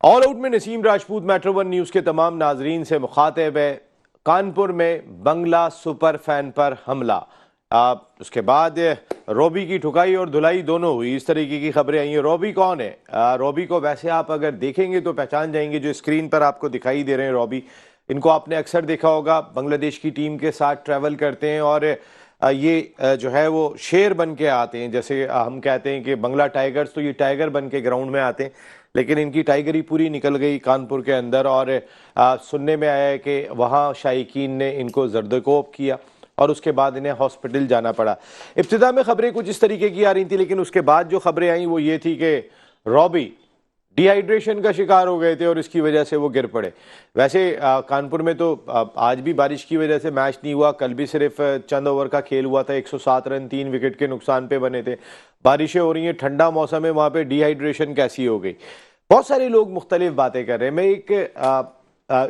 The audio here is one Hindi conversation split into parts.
ऑल आउट में Naseem Rajput metro one news के तमाम नाजरीन से मुखातिब है। कानपुर में बंगला सुपर फैन पर हमला, उसके बाद रॉबी की ठुकाई और धुलाई दोनों हुई, इस तरीके की खबरें आई हैं। रॉबी कौन है? रॉबी को वैसे आप अगर देखेंगे तो पहचान जाएंगे, जो स्क्रीन पर आपको दिखाई दे रहे हैं रॉबी, इनको आपने अक्सर देखा होगा, बांग्लादेश की टीम के साथ ट्रैवल करते हैं और ये जो है वो शेर बन के आते हैं। जैसे हम कहते हैं कि बंगला टाइगर्स, तो ये टाइगर बन के ग्राउंड में आते हैं, लेकिन इनकी टाइगरी पूरी निकल गई कानपुर के अंदर। और सुनने में आया है कि वहाँ शायकीन ने इनको जर्दकोब किया और उसके बाद इन्हें हॉस्पिटल जाना पड़ा। इब्तिदा में खबरें कुछ इस तरीके की आ रही थी, लेकिन उसके बाद जो खबरें आई वो ये थी कि रॉबी डिहाइड्रेशन का शिकार हो गए थे और इसकी वजह से वो गिर पड़े। वैसे कानपुर में तो आज भी बारिश की वजह से मैच नहीं हुआ, कल भी सिर्फ चंद ओवर का खेल हुआ था, 107 रन 3 विकेट के नुकसान पे बने थे। बारिशें हो रही हैं, ठंडा मौसम है, वहाँ पे डिहाइड्रेशन कैसी हो गई। बहुत सारे लोग मुख्तलिफ बातें कर रहे हैं। मैं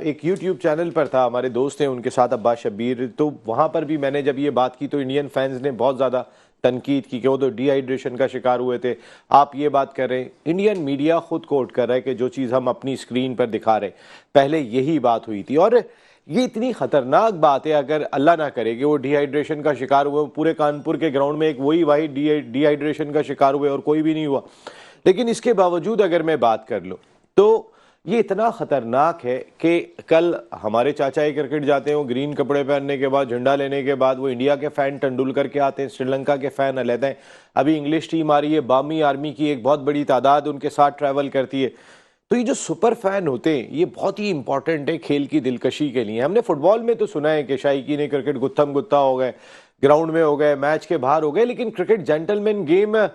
एक यूट्यूब चैनल पर था, हमारे दोस्त हैं उनके साथ अब्बास शब्बीर, तो वहाँ पर भी मैंने जब ये बात की तो इंडियन फैंस ने बहुत ज़्यादा तनकीद की कि वो तो डिहाइड्रेशन का शिकार हुए थे। आप ये बात कर रहे हैं, इंडियन मीडिया खुद कोट कर रहा है कि जो चीज़ हम अपनी स्क्रीन पर दिखा रहे हैं पहले यही बात हुई थी। और ये इतनी ख़तरनाक बात है, अगर अल्लाह ना करे कि वो डिहाइड्रेशन का शिकार हुए, पूरे कानपुर के ग्राउंड में एक वही भाई डिहाइड्रेशन का शिकार हुए और कोई भी नहीं हुआ, लेकिन इसके बावजूद अगर मैं बात कर लूँ तो ये इतना ख़तरनाक है कि कल हमारे चाचा ही क्रिकेट जाते हैं, वो ग्रीन कपड़े पहनने के बाद, झंडा लेने के बाद, वो इंडिया के फ़ैन तेंदुलकर के आते हैं, श्रीलंका के फ़ैन अलग हैं, अभी इंग्लिश टीम आ रही है, बामी आर्मी की एक बहुत बड़ी तादाद उनके साथ ट्रैवल करती है। तो ये जो सुपर फ़ैन होते हैं ये बहुत ही इंपॉर्टेंट है खेल की दिलकशी के लिए। हमने फुटबॉल में तो सुना है कि शायकीन ने क्रिकेट गुत्थम गुत्ता हो गए, ग्राउंड में हो गए, मैच के बाहर हो गए, लेकिन क्रिकेट जेंटलमैन गेम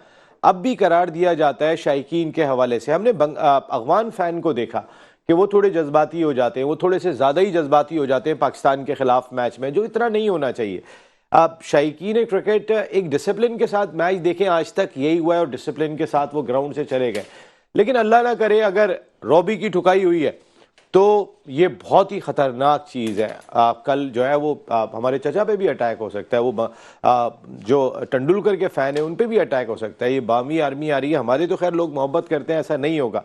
अब भी करार दिया जाता है शायकीन के हवाले से। हमने अफगान फ़ैन को देखा कि वो थोड़े जज्बाती हो जाते हैं, वो थोड़े से ज़्यादा ही जज्बाती हो जाते हैं पाकिस्तान के ख़िलाफ़ मैच में, जो इतना नहीं होना चाहिए। अब शायकीन क्रिकेट एक डिसिप्लिन के साथ मैच देखें, आज तक यही हुआ है और डिसिप्लिन के साथ वो ग्राउंड से चले गए। लेकिन अल्लाह ना करे अगर रॉबी की ठुकाई हुई है तो ये बहुत ही ख़तरनाक चीज़ है। कल जो है वो हमारे चचा पे भी अटैक हो सकता है, वो जो तेंदुलकर के फ़ैन है उन पे भी अटैक हो सकता है। ये बामी आर्मी आ रही है, हमारे तो खैर लोग मोहब्बत करते हैं, ऐसा नहीं होगा,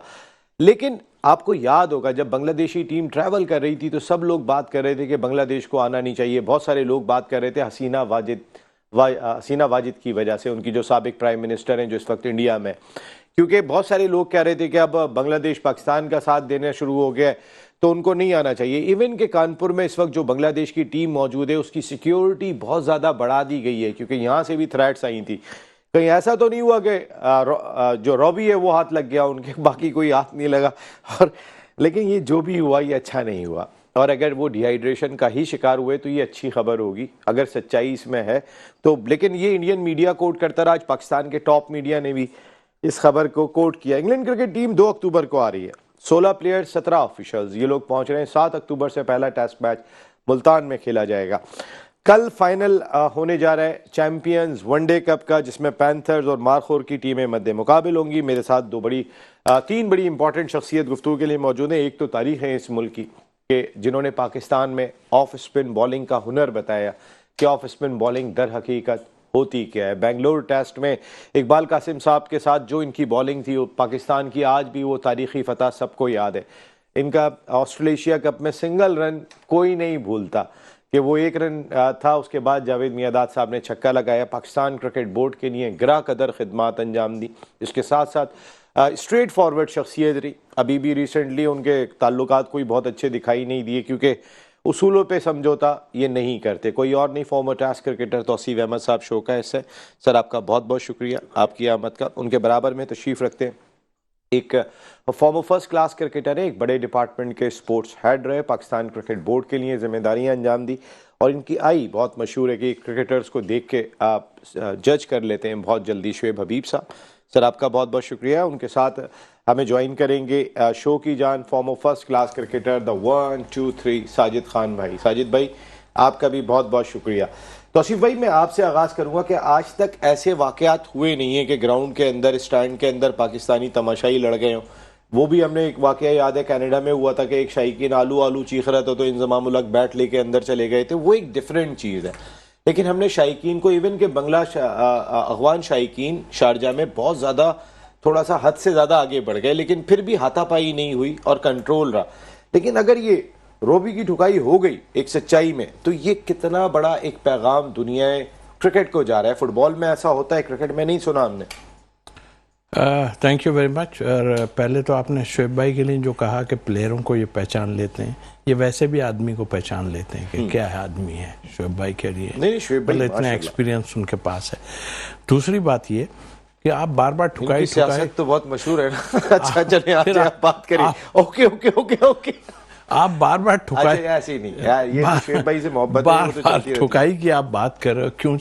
लेकिन आपको याद होगा जब बांग्लादेशी टीम ट्रैवल कर रही थी तो सब लोग बात कर रहे थे कि बांग्लादेश को आना नहीं चाहिए। बहुत सारे लोग बात कर रहे थे हसीना वाजिद की वजह से, उनकी जो साबिक प्राइम मिनिस्टर हैं जो इस वक्त इंडिया में, क्योंकि बहुत सारे लोग कह रहे थे कि अब बांग्लादेश पाकिस्तान का साथ देना शुरू हो गया है तो उनको नहीं आना चाहिए। इवन के कानपुर में इस वक्त जो बांग्लादेश की टीम मौजूद है उसकी सिक्योरिटी बहुत ज़्यादा बढ़ा दी गई है, क्योंकि यहाँ से भी थ्रेट्स आई थी। कहीं ऐसा तो नहीं हुआ कि जो रॉबी है वो हाथ लग गया उनके, बाकी कोई हाथ नहीं लगा। और लेकिन ये जो भी हुआ ये अच्छा नहीं हुआ, और अगर वो डिहाइड्रेशन का ही शिकार हुए तो ये अच्छी खबर होगी अगर सच्चाई इसमें है तो। लेकिन ये इंडियन मीडिया कोट करता रहा, आज पाकिस्तान के टॉप मीडिया ने भी इस खबर को कोट किया। इंग्लैंड क्रिकेट टीम 2 अक्टूबर को आ रही है, 16 प्लेयर्स 17 ऑफिशियल्स, ये लोग पहुंच रहे हैं। 7 अक्टूबर से पहला टेस्ट मैच मुल्तान में खेला जाएगा। कल फाइनल होने जा रहा है चैंपियंस वनडे कप का, जिसमें पैंथर्स और मारखोर की टीमें मद्दे मुकाबिल होंगी। मेरे साथ तीन बड़ी इंपॉर्टेंट शख्सियत गुफ्तगू के लिए मौजूद हैं। एक तो तारीख है इस मुल्क की कि जिन्होंने पाकिस्तान में ऑफ स्पिन बॉलिंग का हुनर बताया कि ऑफ स्पिन बॉलिंग दर हकीकत होती क्या है। बेंगलोर टेस्ट में इकबाल कासिम साहब के साथ जो इनकी बॉलिंग थी पाकिस्तान की, आज भी वो तारीखी फतह सबको याद है। इनका ऑस्ट्रेलेशिया कप में सिंगल रन कोई नहीं भूलता कि वो 1 रन था, उसके बाद जावेद मियादाद साहब ने छक्का लगाया, पाकिस्तान क्रिकेट बोर्ड के लिए गिरा कदर खिदमत अंजाम दी। इसके साथ साथ स्ट्रेट फॉरवर्ड शख्सियत रही, अभी भी रिसेंटली उनके ताल्लुकात कोई बहुत अच्छे दिखाई नहीं दिए, क्योंकि उसूलों पे समझौता ये नहीं करते। कोई और नहीं, former test cricketer Tauseef Ahmed Sahab show का हिस्सा है। सर आपका बहुत बहुत शुक्रिया आपकी आमद का। उनके बराबर में तशरीफ़ रखते हैं एक फॉर्मर फर्स्ट क्लास क्रिकेटर है, एक बड़े डिपार्टमेंट के स्पोर्ट्स हेड रहे, पाकिस्तान क्रिकेट बोर्ड के लिए जिम्मेदारियां अंजाम दी, और इनकी आई बहुत मशहूर है कि क्रिकेटर्स को देख के आप जज कर लेते हैं बहुत जल्दी। शुएब हबीब साहब, सर आपका बहुत बहुत शुक्रिया। उनके साथ हमें ज्वाइन करेंगे शो की जान farmer first class cricketer the 1 2 3 Sajid Khan भाई। साजिद भाई आपका भी बहुत बहुत शुक्रिया। तौसीफ भाई मैं आपसे आगाज़ करूंगा कि आज तक ऐसे वाक़यात हुए नहीं है कि ग्राउंड के अंदर, स्टैंड के अंदर पाकिस्तानी तमाशाई लड़ गए हों। वो भी हमने एक वाक़या याद है कनाडा में हुआ था कि एक शायकीन आलू आलू चीख रहा था तो इंज़माम उल हक बैट लेके अंदर चले गए थे, वो एक डिफरेंट चीज़ है। लेकिन हमने शायकीन को, इवन के अफगान शायकीन शारजा में बहुत ज़्यादा थोड़ा सा हद से ज्यादा आगे बढ़ गए, लेकिन फिर भी हाथापाई नहीं हुई और कंट्रोल रहा। लेकिन अगर ये रॉबी की ठुकाई हो गई एक सच्चाई में, तो ये कितना बड़ा एक पैगाम दुनिया क्रिकेट को जा रहा है। फुटबॉल में ऐसा होता है, क्रिकेट में नहीं सुना हमने। Thank you very much. और पहले तो आपने शोएब भाई के लिए जो कहा कि प्लेयरों को ये पहचान लेते हैं, ये वैसे भी आदमी को पहचान लेते हैं कि क्या है आदमी है। शोएब भाई के लिए नहीं, शोएब भाई इतना एक्सपीरियंस उनके पास है। दूसरी बात ये कि आप बार बार ठुकाई तो बहुत मशहूर है ना। अच्छा चलिए आप बात करिए। Okay okay okay okay. आप बार बार ठुकाई ऐसे नहीं यार, ये शोएब भाई से मोहब्बत बार बार ठुकाई की आप बात कर रहे हो। क्यों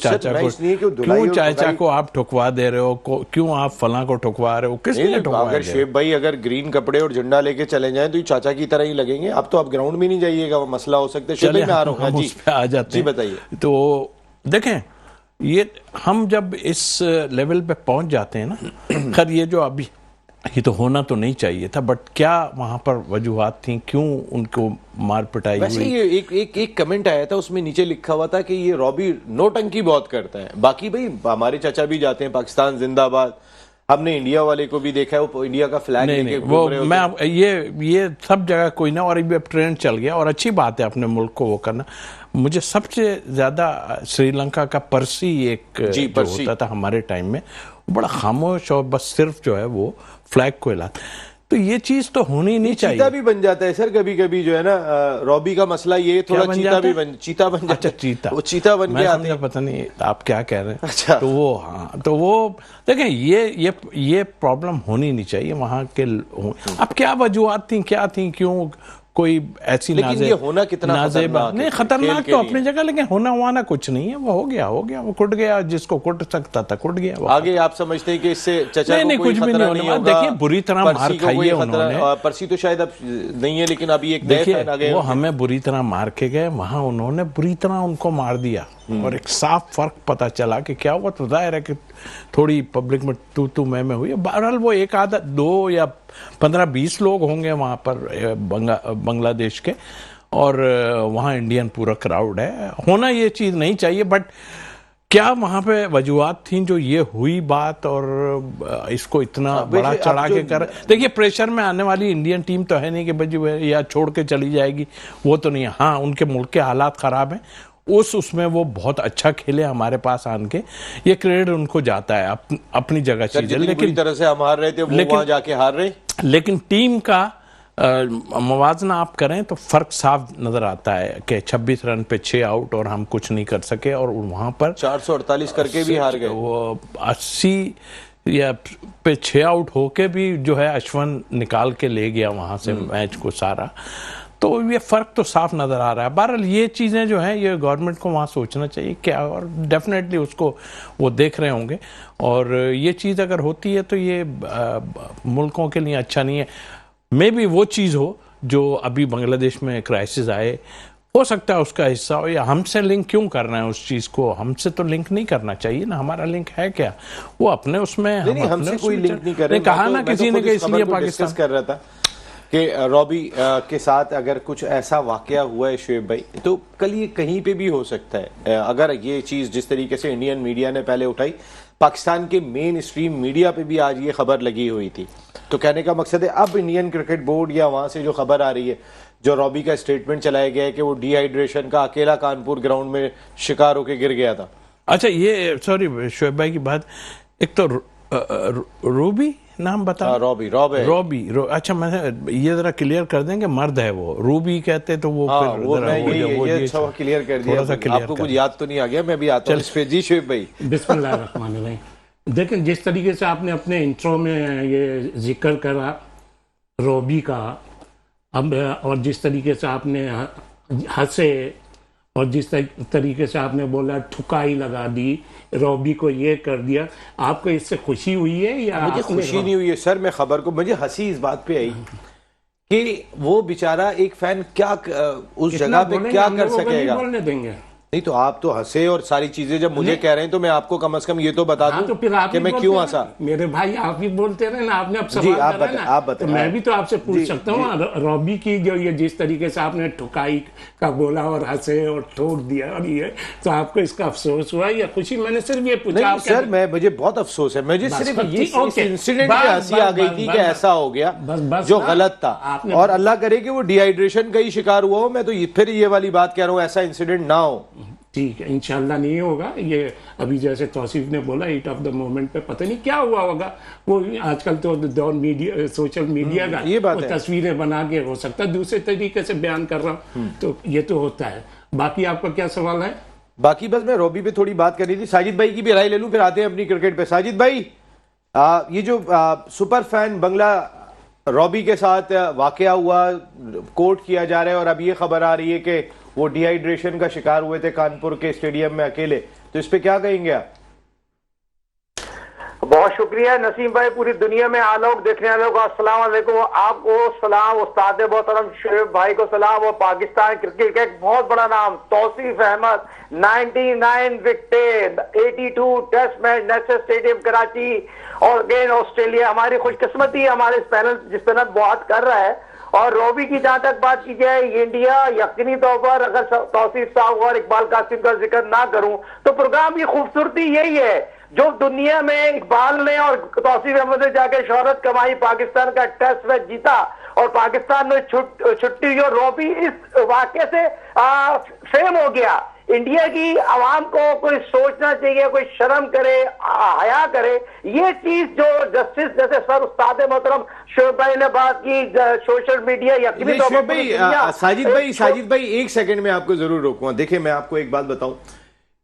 चाचा को आप ठुकवा दे रहे हो, क्यों आप फलां को ठुकवा रहे हो, किसने ठुकवाया? अगर शोएब भाई अगर ग्रीन कपड़े और झंडा लेके चले जाएं तो ये चाचा की तरह ही लगेंगे। अब तो आप ग्राउंड में नहीं जाइएगा, वो मसला हो सकता है। चले हम उस पे आ जाते हैं। बताइए। तो देखें, ये हम जब इस लेवल पे पहुंच जाते हैं ना, खैर ये जो अभी ये तो होना तो नहीं चाहिए था, बट क्या वहां पर वजूहात थी, क्यों उनको मार पिटाई हुई? वैसे ये एक कमेंट आया था, उसमें नीचे लिखा हुआ था कि ये रॉबी नोटंकी बहुत करता है। बाकी भाई हमारे चाचा भी जाते हैं, पाकिस्तान जिंदाबाद, हमने इंडिया वाले को भी देखा है, वो इंडिया का फ्लैग लेके घूम रहे होते हैं। मैं ये सब जगह कोई ना, और अब ट्रेंड चल गया और अच्छी बात है अपने मुल्क को वो करना। मुझे सबसे ज्यादा श्रीलंका का परसी एक जो होता था हमारे टाइम में, वो बड़ा खामोश और बस सिर्फ जो है वो फ्लैग को हिलाता। तो ये चीज तो होनी नहीं चाहिए। चीता भी बन जाता है सर कभी कभी, जो है ना रॉबी का मसला ये थोड़ा चीता भी बन जाता। अच्छा चीता, वो चीता बन के आते हैं। पता नहीं आप क्या कह रहे हैं। अच्छा। तो वो हाँ, तो वो देखें, ये प्रॉब्लम होनी नहीं चाहिए वहां के। अब क्या वजूहत थी, क्या थी, क्यों कोई ऐसी ये होना कितना खतरनाक नहीं, खतरनाक तो अपनी जगह, लेकिन होना हुआ कुछ नहीं है। वो हो गया वो कुट गया, जिसको कुट सकता था कुट गया। आगे आप समझते हैं कि इससे चचा नहीं, कुछ भी नहीं होने। देखिए बुरी तरह मार खाई है उन्होंने। परसी तो शायद अब नहीं है, लेकिन अभी एक देखिए वो हमें बुरी तरह मार के गए, वहां उन्होंने बुरी तरह उनको मार दिया और एक साफ फर्क पता चला कि क्या हुआ। तो जाहिर है कि थोड़ी पब्लिक में तू मैं हुई। बहरहाल वो एक आधा 2 या 15-20 लोग होंगे वहां पर बांग्लादेश के, और वहां इंडियन पूरा क्राउड है। होना ये चीज नहीं चाहिए, बट क्या वहां पे वजूहत थी जो ये हुई बात, और इसको इतना बड़ा चढ़ा के कर। देखिए प्रेशर में आने वाली इंडियन टीम तो है नहीं कि भाई या छोड़ के चली जाएगी, वो तो नहीं है। हाँ, उनके मुल्क के हालात खराब हैं, उसमें वो बहुत अच्छा खेले हमारे पास आन के, ये क्रेडिट उनको जाता है। अपनी जगह चीजें, लेकिन तरह से हम हार रहे थे, वो वहां जाके हार रहे। लेकिन टीम का मवाजना आप करें तो फर्क साफ नजर आता है कि 26 रन पे 6 आउट और हम कुछ नहीं कर सके, और वहां पर 448 करके भी हार गए। वो 80 या पे 6 आउट होके भी जो है अश्विन निकाल के ले गया वहां से मैच को सारा। तो ये फर्क तो साफ नजर आ रहा है। बहरहाल ये चीजें जो हैं, ये गवर्नमेंट को वहां सोचना चाहिए क्या, और डेफिनेटली उसको वो देख रहे होंगे। और ये चीज अगर होती है तो ये मुल्कों के लिए अच्छा नहीं है। मे बी वो चीज हो जो अभी बांग्लादेश में क्राइसिस आए, हो सकता है उसका हिस्सा हो, या हमसे लिंक क्यों करना है उस चीज को? हमसे तो लिंक नहीं करना चाहिए ना, हमारा लिंक है क्या? वो अपने उसमें हमसे कोई लिंक नहीं कर रहे। कहा ना किसी ने, इसलिए पाकिस्तान कर रहा था कि रॉबी के साथ अगर कुछ ऐसा वाकया हुआ है शोएब भाई, तो कल ये कहीं पे भी हो सकता है। अगर ये चीज जिस तरीके से इंडियन मीडिया ने पहले उठाई, पाकिस्तान के मेन स्ट्रीम मीडिया पे भी आज ये खबर लगी हुई थी। तो कहने का मकसद है अब इंडियन क्रिकेट बोर्ड या वहां से जो खबर आ रही है, जो रॉबी का स्टेटमेंट चलाया गया है कि वो डिहाइड्रेशन का अकेला कानपुर ग्राउंड में शिकार होकर गिर गया था। अच्छा, ये सॉरी शोएब भाई की बात, एक तो रूबी नाम बता। रॉबी। अच्छा, मैं ये जरा क्लियर कर देंगे, मर्द है वो, रूबी कहते तो वो ये अच्छा क्लियर कर दिया। आपको कुछ याद तो नहीं आ गया? मैं भी आता हूं इस पे। जी शोएब भाई। बिस्मिल्लाहिर्रहमानिर्रहीम। देखिए जिस तरीके से आपने अपने इंट्रो में ये जिक्र करा रॉबी का, अब और जिस तरीके से आपने हंसे, और जिस तरीके से आपने बोला ठुकाई लगा दी, रॉबी को ये कर दिया, आपको इससे खुशी हुई है या? मुझे खुशी नहीं हुई है सर। मैं खबर को, मुझे हंसी इस बात पे आई कि वो बेचारा एक फैन क्या उस जगह पे क्या कर सकेगा। बोलने देंगे। नहीं तो आप तो हंसे और सारी चीजें जब मुझे कह रहे हैं तो मैं आपको कम से कम ये तो बता हाँ, दूं तो फिर आप कि ही मैं बोलते क्यों रहे हंसा। ना। मेरे भाई आप ही बोलते रहे ना, आपने अब जी, सवाल आप करा बताएं, ना, आप बताएं। तो मैं भी तो आपसे पूछ जी, सकता हूँ रॉबी की जो ये जिस तरीके से आपने ठुकाई का बोला और हंसे और ठोक दिया और ये, तो आपको इसका अफसोस हुआ या खुशी? मैंने सिर्फ ये पूछा। नहीं आप सर, मैं मुझे बहुत अफसोस है, मुझे बस, सिर्फ बस, ये ठीक, ओके। इंसिडेंट बस, पे हंसी आ गई बस, थी बस, कि बस, ऐसा हो गया बस जो ना, गलत था, आपने- और अल्लाह करे कि वो डिहाइड्रेशन का ही शिकार हुआ हो। मैं तो फिर ये वाली बात कह रहा हूँ, ऐसा इंसिडेंट ना हो। ठीक है, इंशाल्लाह नहीं होगा। ये अभी जैसे तौसीफ ने बोला हीट ऑफ द मोमेंट पे पता नहीं क्या हुआ होगा। वो आजकल तो दौर मीडिया, सोशल मीडिया का, ये बात वो है। तस्वीरें बना के हो सकता है दूसरे तरीके से बयान कर रहा हूँ, तो ये तो होता है। बाकी आपका क्या सवाल है? बाकी बस मैं रॉबी पे थोड़ी बात करनी थी, साजिद भाई की भी राय ले लूं, फिर आते हैं अपनी क्रिकेट पे। साजिद भाई, ये जो सुपर फैन बंगला रॉबी के साथ वाकया हुआ, कोर्ट किया जा रहा है और अब ये खबर आ रही है कि वो डिहाइड्रेशन का शिकार हुए थे कानपुर के स्टेडियम में अकेले, तो इस पे क्या कहेंगे आप? बहुत शुक्रिया नसीम भाई, पूरी दुनिया में आलोक देखने वालों को अस्सलाम वालेकुम। आपको सलाम, उस्ताद मोहतरम शुएब भाई को सलाम, और पाकिस्तान क्रिकेट का एक बहुत बड़ा नाम Tauseef Ahmed, 99 wicket, 82 test match, national stadium Karachi और अगेन ऑस्ट्रेलिया। हमारी खुशकिस्मती है हमारे इस पैनल जिस पैनल बात कर रहा है। और रॉबी की जहां तक बात की जाए, इंडिया यकीनी तौर पर अगर तौसीफ साहब और इकबाल कासिम का जिक्र ना करूं तो प्रोग्राम की खूबसूरती यही है जो दुनिया में इकबाल ने और तौसीफ अहमद ने जाके शोहरत कमाई, पाकिस्तान का टेस्ट मैच जीता और पाकिस्तान में छुट्टी, जो रॉबी इस वाकये से फेम हो गया। इंडिया की आवाम को कोई सोचना चाहिए, कोई शर्म करे, हया करे। ये चीज जो जस्टिस जैसे सर उस्ताद मोहतरम शुएब भाई ने बात की, सोशल मीडिया यकीनी तौर पर साजिद भाई एक सेकंड में आपको जरूर रोकूंगा। देखिए मैं आपको एक बात बताऊं,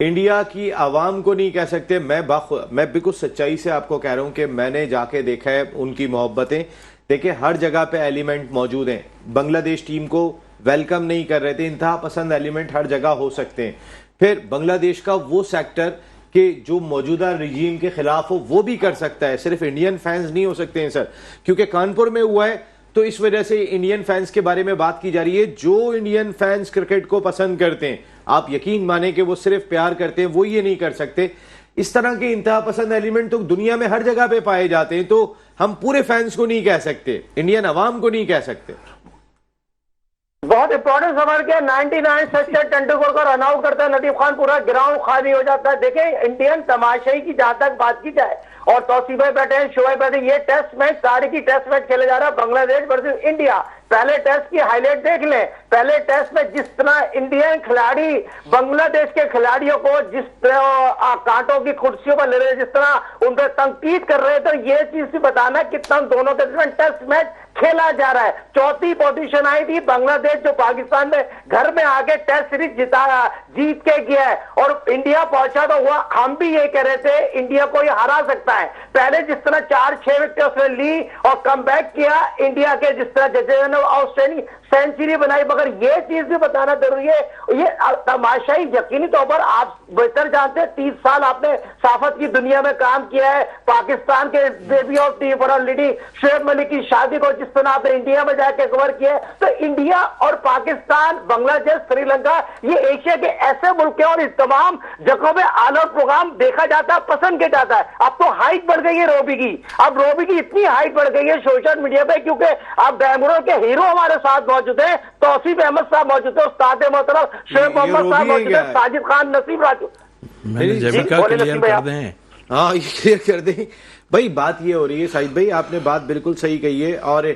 इंडिया की आवाम को नहीं कह सकते, मैं बिल्कुल सच्चाई से आपको कह रहा हूं कि मैंने जाके देखा है उनकी मोहब्बतें। देखिए हर जगह पे एलिमेंट मौजूद हैं, बांग्लादेश टीम को वेलकम नहीं कर रहे थे, इंतहा पसंद एलिमेंट हर जगह हो सकते हैं। फिर बांग्लादेश का वो सेक्टर कि जो मौजूदा रजीम के खिलाफ हो वो भी कर सकता है, सिर्फ इंडियन फैंस नहीं हो सकते हैं सर, क्योंकि कानपुर में हुआ है तो इस वजह से इंडियन फैंस के बारे में बात की जा रही है। जो इंडियन फैंस क्रिकेट को पसंद करते हैं, आप यकीन माने कि वो सिर्फ प्यार करते हैं, वो ये नहीं कर सकते। इस तरह के इंतहा पसंद एलिमेंट तो दुनिया में हर जगह पे पाए जाते हैं, तो हम पूरे फैंस को नहीं कह सकते, इंडियन अवाम को नहीं कह सकते। बहुत इंपॉर्टेंट सवाल क्या, 99 सचिन तेंदुलकर को रन आउट करता है नदीम खान, पूरा ग्राउंड खाली हो जाता है। देखें इंडियन तमाशाई की जहां तक बात की जाए, और तौसीफ भाई बैठे हैं, शुएब बैठे, ये टेस्ट मैच सारे की टेस्ट मैच खेले जा रहा है बांग्लादेश वर्सेस इंडिया। पहले टेस्ट की हाईलाइट देख लें, पहले टेस्ट में जिस तरह इंडियन खिलाड़ी बांग्लादेश के खिलाड़ियों को जिस तरह कांटों की कुर्सियों पर ले रहे, जिस तरह उन पर तंकीद कर रहे थे, ये चीज भी बताना कितना दोनों के दरमियान टेस्ट मैच खेला जा रहा है। चौथी पोजीशन आई थी बांग्लादेश, जो पाकिस्तान में घर में आके टेस्ट सीरीज जीत के गया है, और इंडिया पहुंचा तो हुआ, हम भी ये कह रहे थे इंडिया को ये हरा सकता है। पहले जिस तरह 4-6 विकेट उसने ली और कम बैक किया इंडिया के, जिस तरह जडेजा ने आउटस्टैंडिंग सेंचुरी बनाई, मगर ये चीज भी बताना जरूरी है, ये तमाशाई यकीनी तौर पर आप बेहतर जानते हैं, 30 साल आपने साफत की दुनिया में काम किया है। पाकिस्तान के baby of team for leading Shoaib Malik की शादी को जिस तरह आपने इंडिया में जाके कवर किया है, तो इंडिया और पाकिस्तान, बांग्लादेश, श्रीलंका, ये एशिया के ऐसे मुल्क हैं और इस तमाम जगहों में आल प्रोग्राम देखा जाता है, पसंद किया जाता है। अब तो हाइट बढ़ गई है रॉबी की, अब रॉबी की इतनी हाइट बढ़ गई है सोशल मीडिया पे, क्योंकि अब बैंगलोर के हीरो हमारे साथ मौजूद है, तौसीफ अहमद साहब मौजूद है, उस्ताद मोहतरम शुएब मोहम्मद साहब मौजूद है, साजिद खान, नसीम राजू। मैंने जब का क्लियर कर दें। हाँ ये क्लियर कर दें भाई। बात ये हो रही है साजिद भाई, आपने बात बिल्कुल सही कही है, और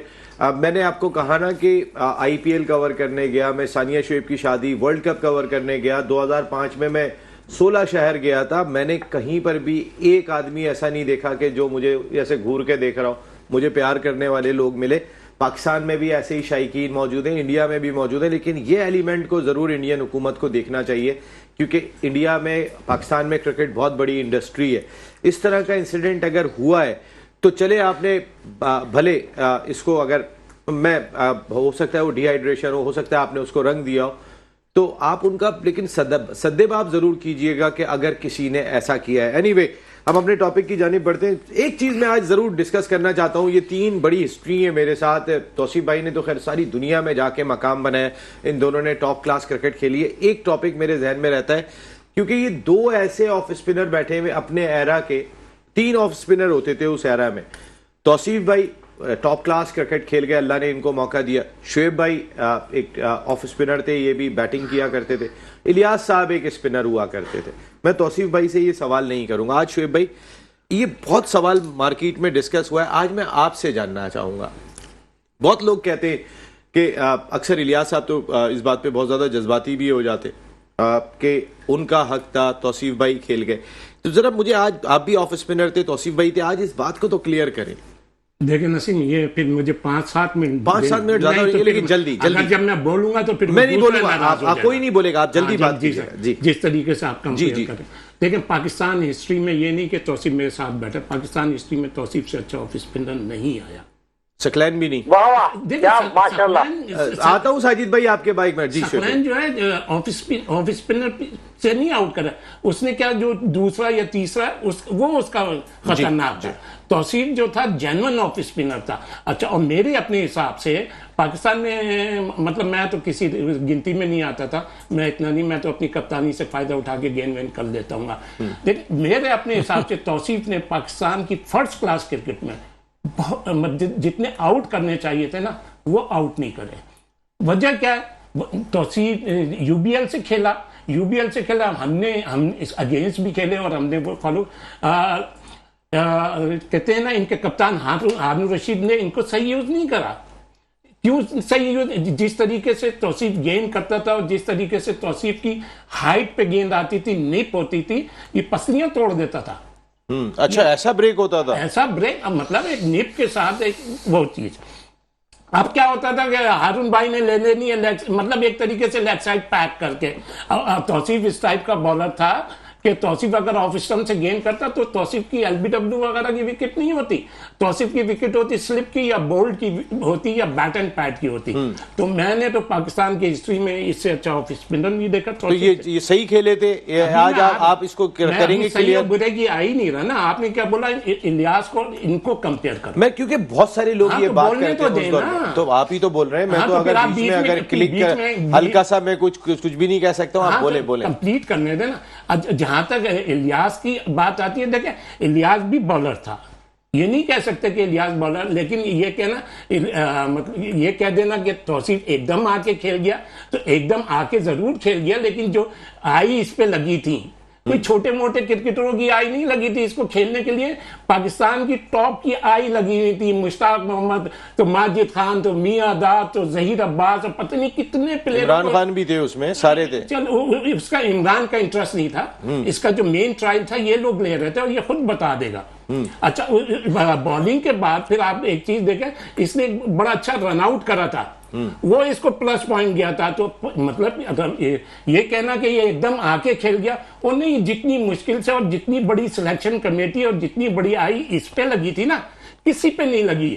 मैंने आपको कहा ना कि आईपीएल कवर करने गया मैं, सानिया शुएब की शादी, वर्ल्ड कप कवर करने गया, 2005 में मैं 16 शहर गया था, मैंने कहीं पर भी एक आदमी ऐसा नहीं देखा कि जो मुझे ऐसे घूर के देख रहा हो, मुझे प्यार करने वाले लोग मिले। पाकिस्तान में भी ऐसे ही शायकीन मौजूद हैं, इंडिया में भी मौजूद है, लेकिन ये एलिमेंट को ज़रूर इंडियन हुकूमत को देखना चाहिए, क्योंकि इंडिया में, पाकिस्तान में क्रिकेट बहुत बड़ी इंडस्ट्री है। इस तरह का इंसिडेंट अगर हुआ है तो चले आपने भले इसको, अगर मैं हो सकता है वो डिहाइड्रेशन हो सकता है आपने उसको रंग दिया हो, तो आप उनका लेकिन सद्देब आप ज़रूर कीजिएगा कि अगर किसी ने ऐसा किया है। एनीवे हम अपने टॉपिक की जानिब बढ़ते हैं। एक चीज मैं आज जरूर डिस्कस करना चाहता हूं, ये तीन बड़ी हिस्ट्री है मेरे साथ। तौसीफ भाई ने तो खैर सारी दुनिया में जाके मकाम बनाया, इन दोनों ने टॉप क्लास क्रिकेट खेली है। एक टॉपिक मेरे जहन में रहता है, क्योंकि ये दो ऐसे ऑफ स्पिनर बैठे हुए अपने एरा के, तीन ऑफ स्पिनर होते थे उस एरा में। तौसीफ भाई टॉप क्लास क्रिकेट खेल गए, अल्लाह ने इनको मौका दिया। शुएब भाई एक ऑफ स्पिनर थे, ये भी बैटिंग किया करते थे। इलियास साहब एक स्पिनर हुआ करते थे। मैं तौसीफ भाई से ये सवाल नहीं करूंगा आज। शुएब भाई, ये बहुत सवाल मार्केट में डिस्कस हुआ है, आज मैं आपसे जानना चाहूंगा। बहुत लोग कहते हैं कि अक्सर इलियास साहब तो इस बात पे बहुत ज्यादा जज्बाती भी हो जाते कि उनका हक था, तौसीफ भाई खेल गए। तो जरा मुझे आज, आप भी ऑफ स्पिनर थे, तौसीफ भाई थे, आज इस बात को तो क्लियर करें। देखिए नसीम, ये फिर मुझे 5-7 मिनट 5-7 मिनट ज्यादा नहीं, होंगे, तो लेकिन फिर जल्दी अगर जब मैं बोलूंगा तो फिर मैं नहीं दूसरा बोलूंगा, नाराज हो आप कोई जाएगा। नहीं बोलेगा, आप जल्दी बात जी कीजिएगा। जी जिस तरीके से आप जी, कंपेयर करें। लेकिन पाकिस्तान हिस्ट्री में ये नहीं कि तौसीफ मेरे साथ बैठा, पाकिस्तान हिस्ट्री में तौसीफ से अच्छा ऑफ स्पिनर नहीं आया। सकलैन भी नहीं। वाह वाह, देखिए, क्या माशाल्लाह। आता हूं साजिद भाई आपके बाइक में। जी सकलैन जो है ऑफ स्पिनर से नहीं आउट करा, उसने क्या जो दूसरा या तीसरा वो उसका खतरनाक था। तौसीफ जो था जेन्युइन ऑफ स्पिनर था। अच्छा, और मेरे अपने हिसाब से पाकिस्तान में, मतलब मैं तो किसी गिनती में नहीं आता था, मैं इतना नहीं, मैं तो अपनी कप्तानी से फायदा उठा के गेंद वेंद कर देता हूँ। लेकिन मेरे अपने हिसाब से तौसीफ ने पाकिस्तान की फर्स्ट क्लास क्रिकेट में जितने आउट करने चाहिए थे ना, वो आउट नहीं करे। वजह क्या है? तौसीफ यूबीएल से खेला, हम इस अगेंस्ट भी खेले और हमने वो फॉलो कहते हैं ना, इनके कप्तान हारून रशीद ने इनको सही यूज नहीं करा। क्यों सही यूज? जिस तरीके से तौसीफ गेंद करता था और जिस तरीके से तौसीफ की हाइट पे गेंद आती थी, निप होती थी, ये पसलियां तोड़ देता था। अच्छा, ऐसा ब्रेक होता था? ऐसा ब्रेक, मतलब एक निप के साथ एक वो चीज। अब क्या होता था कि हारून भाई ने ले लेनी है मतलब एक तरीके से लेग साइड पैक करके। तौसीफ इस टाइप का बॉलर था कि तौसीफ अगर ऑफ स्टंप से गेंद करता तो तौसीफ की एलबीडब्ल्यू वगैरह की विकेट नहीं होती। तौसीफ की विकेट होती स्लिप की या बोल्ड की होती या बैट एंड पैड की होती। तो मैंने तो पाकिस्तान की हिस्ट्री में इससे अच्छा ऑफ स्पिनर नहीं देखा। तो ये सही खेले थे। आज आप इसको करेंगे क्लियर? बुरे की आ ही नहीं रहा ना। आपने क्या बोला, इलियास को इनको कंपेयर कर। मैं, क्योंकि बहुत सारे लोग ये बात करते हैं, तो आप ही तो बोल रहे हैं। मैं तो अगर बीच में अगर क्लिक हल्का सा मैं कुछ भी नहीं कह सकता हूँ, आप बोले कंप्लीट करने देना। जहां तक इलियास की बात आती है, देखें इलियास भी बॉलर था, ये नहीं कह सकते कि इलियास बॉलर, लेकिन ये कहना मतलब ये कह देना कि तौसीफ एकदम आके खेल गया, तो एकदम आके जरूर खेल गया, लेकिन जो आई इस पे लगी थी, कोई छोटे मोटे क्रिकेटरों की आई नहीं लगी थी इसको खेलने के लिए। पाकिस्तान की टॉप की आई लगी हुई थी। मुश्ताक मोहम्मद, तो माजिद खान, तो मियां दार, तो जहीर अब्बास, और पता नहीं कितने प्लेयर। इमरान खान भी थे उसमें, सारे थे। चल, उसका इमरान का इंटरेस्ट नहीं था, इसका जो मेन ट्रायल था ये लोग ले रहे थे, और ये खुद बता देगा। अच्छा, बॉलिंग के बाद फिर आप एक चीज देखें, इसने बड़ा अच्छा रन आउट करा था, वो इसको प्लस पॉइंट गया था। तो मतलब अगर ये कहना कि ये एकदम आके खेल गया, वो नहीं, जितनी मुश्किल से और जितनी बड़ी सिलेक्शन कमेटी और जितनी बड़ी आई इस पे लगी थी ना, किसी पे नहीं लगी।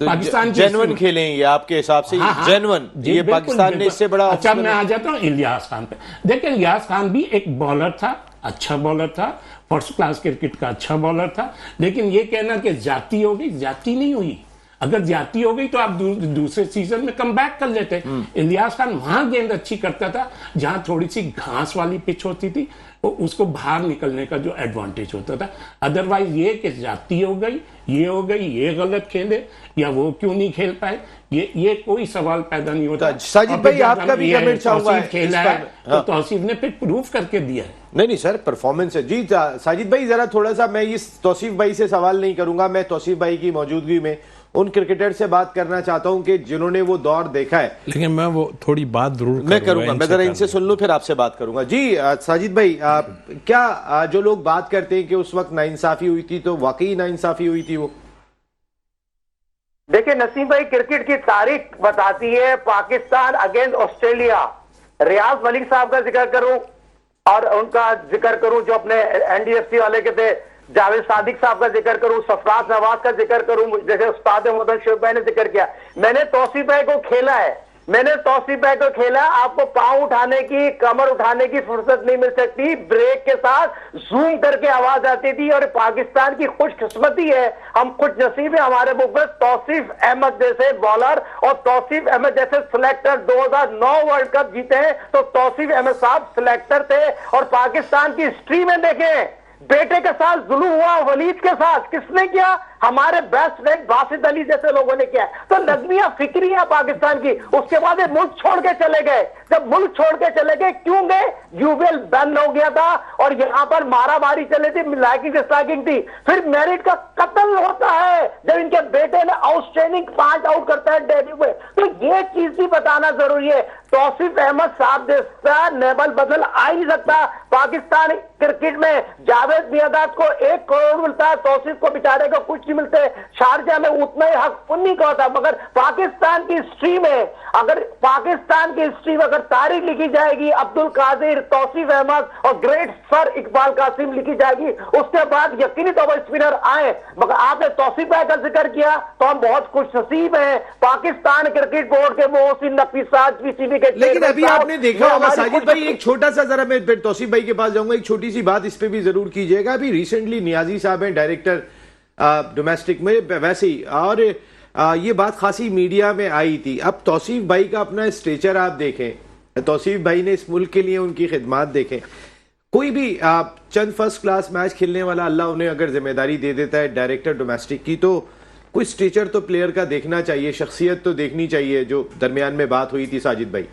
तो पाकिस्तान जेन्युइन खेले ये आपके हिसाब से? जेन्युइन ये पाकिस्तान ने इससे बड़ा। अच्छा, मैं आ जाता हूँ इलियास खान पे। देखिए, इलियास खान भी एक बॉलर था, अच्छा बॉलर था, फर्स्ट क्लास क्रिकेट का अच्छा बॉलर था। लेकिन ये कहना कि जाती हो गई, जाती नहीं हुई। अगर जाती हो गई तो आप दूसरे सीजन में कम बैक कर लेते। इलियास खान वहां गेंद अच्छी करता था जहां थोड़ी सी घास वाली पिच होती थी, तो उसको बाहर निकलने का जो एडवांटेज होता था। अदरवाइज ये कि जाती हो गई, ये गलत खेले या वो क्यों नहीं खेल पाए, ये कोई सवाल पैदा नहीं होता। साजिद भाई, आपका भी कमेंट चाहूंगा। खेला है तो तौसीफ ने फिर प्रूफ करके दिया है। नहीं सर, परफॉर्मेंस है जी। साजिद भाई, जरा थोड़ा सा मैं इस तौसीफ भाई से सवाल नहीं करूंगा, मैं तौसीफ भाई की मौजूदगी में उन क्रिकेटर से बात करना चाहता हूं कि जिन्होंने वो दौर देखा है। लेकिन मैं वो थोड़ी बात जरूर मैं करूंगा, मैं जरा इनसे सुन लूं फिर आपसे बात करूंगा। जी साजिद भाई, क्या जो लोग बात करते हैं कि उस वक्त नाइंसाफी हुई थी, तो वाकई नाइंसाफी हुई थी वो? देखिए नसीम भाई, क्रिकेट की तारीख बताती है, पाकिस्तान अगेंस्ट ऑस्ट्रेलिया, रियाज मलिक साहब का जिक्र करूं और उनका जिक्र करूं जो अपने एनडीएफसी वाले के थे, जावेद सादिक साहब का जिक्र करूं, सरफराज नवाज का जिक्र करूं, जैसे उस्ताद मोहम्मद शुएब भाई ने जिक्र किया। मैंने तौसीफ भाई को खेला है, मैंने तौसीफ भाई को खेला, आपको पांव उठाने की, कमर उठाने की फुर्सत नहीं मिल सकती, ब्रेक के साथ जूम करके आवाज आती थी। और पाकिस्तान की खुशकिस्मती है, हम खुश नसीब है, हमारे मुल्क में तौसीफ अहमद जैसे बॉलर और तौसीफ अहमद जैसे सिलेक्टर 2009 वर्ल्ड कप जीते हैं, तो तौसीफ अहमद साहब सिलेक्टर थे। और पाकिस्तान की हिस्ट्री में देखें, बेटे के साथ जुल्म हुआ, वलीद के साथ किसने किया? हमारे बेस्ट फ्रेंड बासित अली जैसे लोगों ने किया। तो नजमिया फिक्री है पाकिस्तान की। उसके बाद ये मुल्क छोड़ के चले गए। जब मुल्क छोड़ के चले गए, क्यों गए? यूबीएल बैन हो गया था और यहां पर मारा मारी चली थी, लैकिंग स्ट्राइकिंग थी। फिर मेरिट का कत्ल होता है जब इनके बेटे ने आउटस्टैंडिंग 5 आउट करता है डेब्यू में। तो ये चीज भी बताना जरूरी है। तौसीफ अहमद साहब जैसा नेबल बदल आ ही नहीं सकता पाकिस्तान क्रिकेट में। जावेद मियादाद को 1 करोड़ मिलता है, तौसीफ को बेचारे को कुछ मिलते, शारजा में उतना ही हक उन्हीं का होता। मगर पाकिस्तान की हिस्ट्री में, अगर पाकिस्तान की हिस्ट्री में अगर तारीख लिखी जाएगी, अब्दुल कादिर, तौसीफ अहमद और ग्रेट सर इकबाल कासिम लिखी जाएगी, उसके बाद यकीनी तौर पर स्पिनर आए। मगर आपने तौसीफ भाई का जिक्र किया तो हम बहुत खुशनसीब हैं। पाकिस्तान क्रिकेट बोर्ड के मोहसिन नकवी साहब पीसीबी के, लेकिन अभी आपने देखा होगा साजिद भाई, एक छोटा सा, जरा मैं फिर तौसीफ भाई के पास जाऊंगा, एक छोटी सी बात इस पे भी जरूर कीजिएगा। अभी रिसेंटली नियाजी साहब हैं डायरेक्टर डोमेस्टिक में, वैसे ही, और ये बात खासी मीडिया में आई थी। अब तौसीफ भाई का अपना स्टेचर आप देखें, तौसीफ भाई ने इस मुल्क के लिए उनकी खिदमात देखें। कोई भी चंद फर्स्ट क्लास मैच खेलने वाला अल्लाह उन्हें अगर जिम्मेदारी दे देता है डायरेक्टर डोमेस्टिक की, तो कोई स्टेचर तो प्लेयर का देखना चाहिए, शख्सियत तो देखनी चाहिए, जो दरमियान में बात हुई थी साजिद भाई।